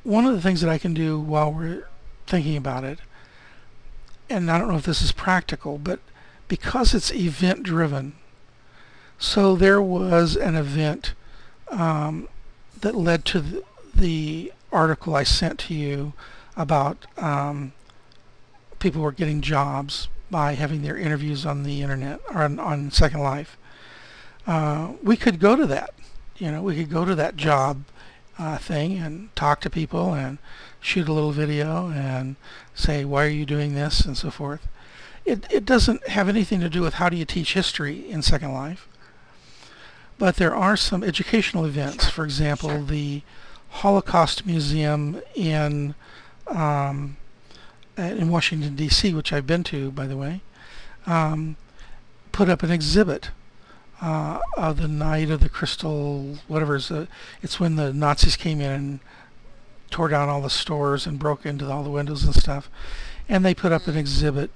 one of the things that I can do while we're thinking about it, and I don't know if this is practical, but because it's event driven, so there was an event that led to the article I sent to you about people were getting jobs by having their interviews on the internet or on Second Life. We could go to that. We could go to that job thing and talk to people and shoot a little video and say, why are you doing this, and so forth. It doesn't have anything to do with how do you teach history in Second Life, but there are some educational events. For example, the Holocaust Museum in Washington, D.C., which I've been to, by the way, put up an exhibit of the night of the crystal, whatever. It's when the Nazis came in and tore down all the stores and broke into all the windows and stuff. And they put up an exhibit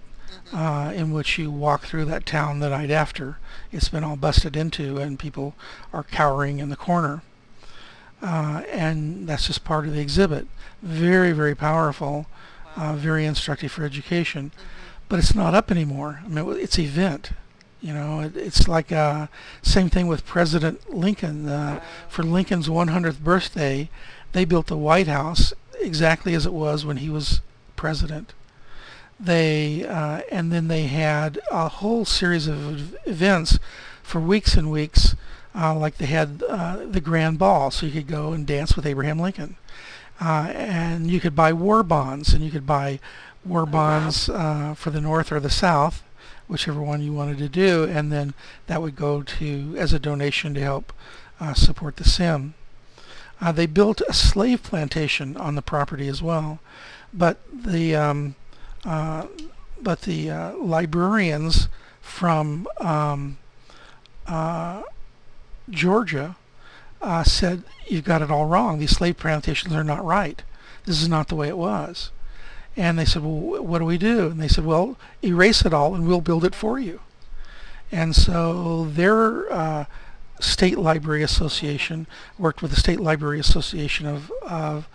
in which you walk through that town the night after it's been all busted into and people are cowering in the corner. And that's just part of the exhibit. Very, very powerful, very instructive for education. But it's not up anymore. I mean, it's an event. It's like same thing with President Lincoln. For Lincoln's 100th birthday, they built the White House exactly as it was when he was president. And then they had a whole series of events for weeks and weeks, like they had the Grand Ball, so you could go and dance with Abraham Lincoln. And you could buy war bonds, and you could buy war bonds for the North or the South, whichever one you wanted to do, and then that would go to as a donation to help support the SIM. They built a slave plantation on the property as well, but the librarians from Georgia said, you've got it all wrong. These slave plantations are not right. This is not the way it was. And they said, well, what do we do? And they said, well, erase it all and we'll build it for you. And so their State Library Association worked with the State Library Association of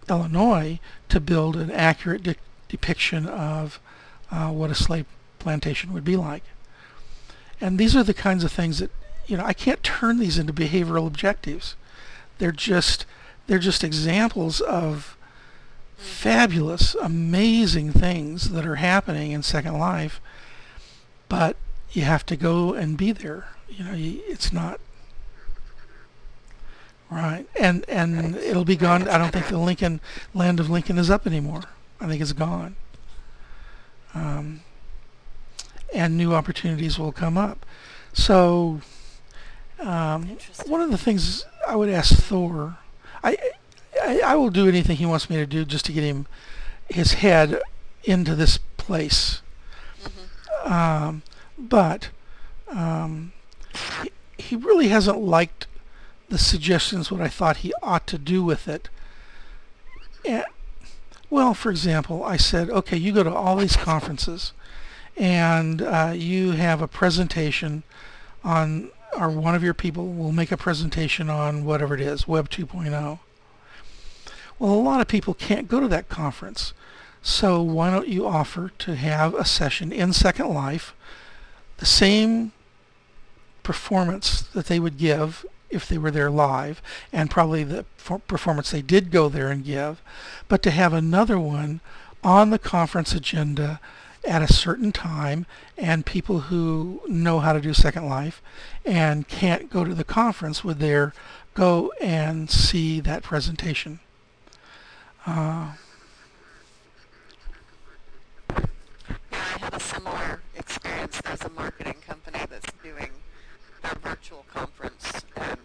Illinois to build an accurate depiction of what a slave plantation would be like. And these are the kinds of things that, I can't turn these into behavioral objectives. They're just examples of fabulous, amazing things that are happening in Second Life, but you have to go and be there. It's not right, and it'll be gone. I don't think the Land of Lincoln is up anymore. I think it's gone, and new opportunities will come up. So, one of the things I would ask Thor, I will do anything he wants me to do just to get his head into this place. But he really hasn't liked the suggestions, what I thought he ought to do with it. Well, for example, I said, okay, you go to all these conferences and you have a presentation on, or one of your people will make a presentation on whatever it is, Web 2.0. Well, a lot of people can't go to that conference. So why don't you offer to have a session in Second Life, the same performance that they would give if they were there live, and probably the performance they did go there and give, but to have another one on the conference agenda at a certain time, and people who know how to do Second Life and can't go to the conference would there go and see that presentation. Yeah, I had a similar experience. There's a marketing company that's doing their virtual conference, and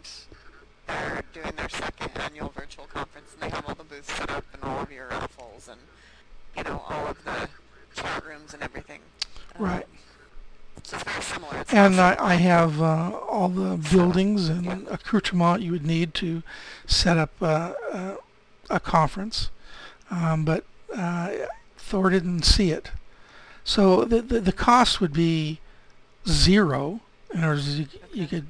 they're doing their second annual virtual conference, and they have all the booths set up and all of your raffles and, all of the chat rooms and everything. Right. So it's very similar. It's And I have all the buildings and accoutrement you would need to set up a conference, but Thor didn't see it. So the cost would be zero. In other words, you could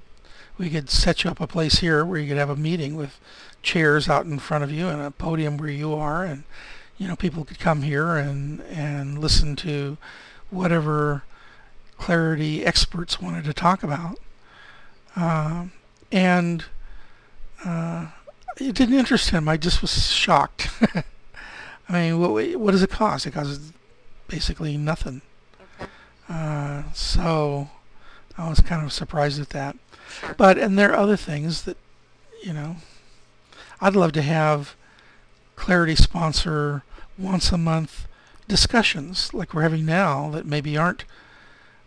we could set you up a place here where you could have a meeting with chairs out in front of you and a podium where you are, and people could come here and listen to whatever Clarity experts wanted to talk about. And it didn't interest him. I just was shocked. I mean, what does it cost? It costs basically nothing. So I was kind of surprised at that. Sure. And there are other things that, I'd love to have Clarity sponsor once a month discussions like we're having now that maybe aren't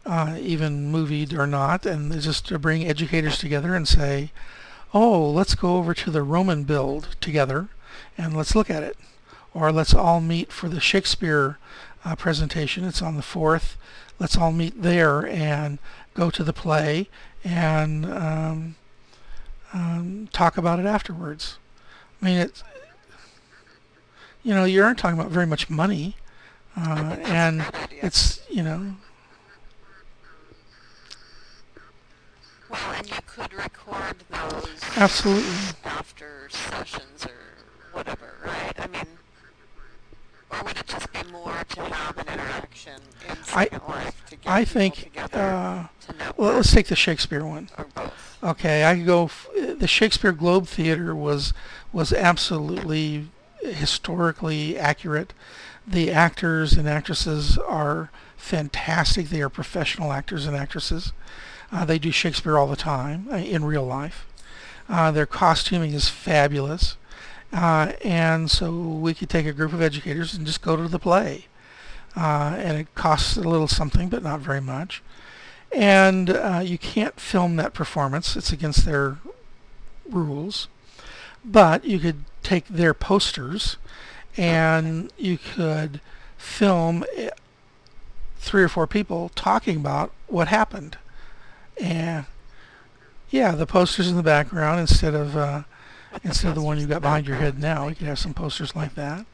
even movied or not, and just to bring educators together and say, oh, let's go over to the Roman build together and let's look at it. Or let's all meet for the Shakespeare presentation. It's on the 4th. Let's all meet there and go to the play and talk about it afterwards. I mean, you aren't talking about very much money, and it's, Well, and you could record those absolutely. after sessions or whatever, right? I mean, or would it just be more to have an interaction in Second Life to get I people think, together to network, well, let's take the Shakespeare one. or both? Okay, I could go. The Shakespeare Globe Theater was absolutely historically accurate. The actors and actresses are fantastic. They are professional actors and actresses. They do Shakespeare all the time in real life. Their costuming is fabulous. And so we could take a group of educators and just go to the play. And it costs a little something, but not very much. And you can't film that performance. It's against their rules. But you could take their posters and you could film 3 or 4 people talking about what happened. And yeah, the posters in the background instead of the one you got behind your head now. We could have some posters like that.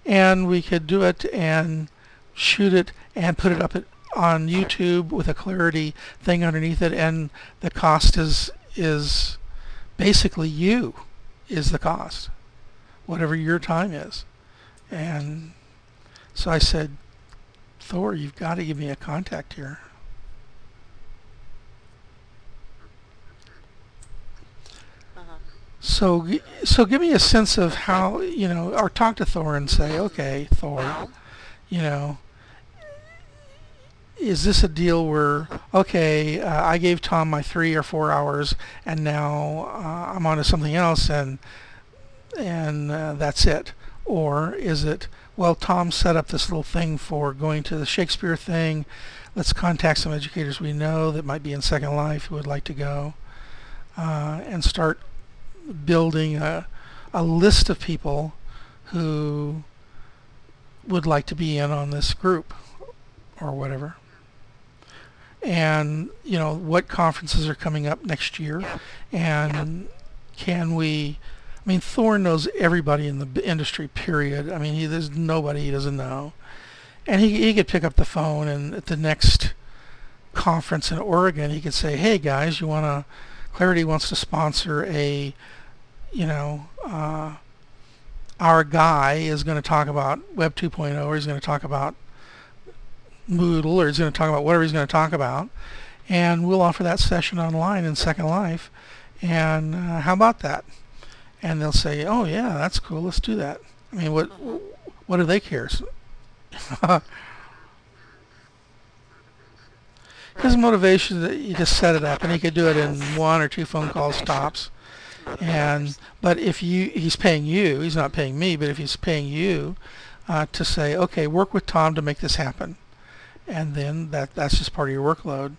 And we could do it and shoot it and put it up on YouTube with a Clarity thing underneath it, and the cost is basically is the cost, whatever your time is. And so I said, Thor, you've got to give me a contact here. So give me a sense of how, or talk to Thor and say, okay, Thor, Well, is this a deal where, okay, I gave Tom my 3 or 4 hours, and now I'm on to something else, and that's it? Or is it, well, Tom set up this little thing for going to the Shakespeare thing. Let's contact some educators we know that might be in Second Life who would like to go, and start building a list of people who would like to be in on this group or whatever. And what conferences are coming up next year, and can we, I mean, Thor knows everybody in the industry, period. I mean, there's nobody he doesn't know. And he could pick up the phone, and at the next conference in Oregon he could say, hey guys, Clarity wants to sponsor a, our guy is going to talk about Web 2.0, or he's going to talk about Moodle, or he's going to talk about whatever he's going to talk about, and we'll offer that session online in Second Life, and how about that? And they'll say, oh yeah, that's cool, let's do that. I mean, what do they care? His motivation is that you just set it up, and he could do it in 1 or 2 phone calls tops. But if he's paying you, he's not paying me, but if he's paying you to say, okay, work with Tom to make this happen, and then that's just part of your workload,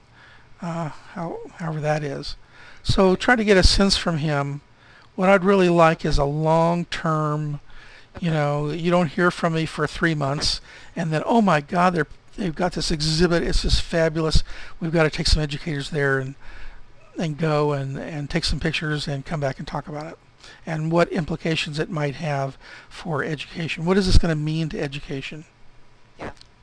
however that is. So try to get a sense from him. What I'd really like is a long-term, you don't hear from me for 3 months, and then, oh my God, they've got this exhibit, it's just fabulous, we've got to take some educators there and go and take some pictures and come back and talk about it, and what implications it might have for education. What is this going to mean to education?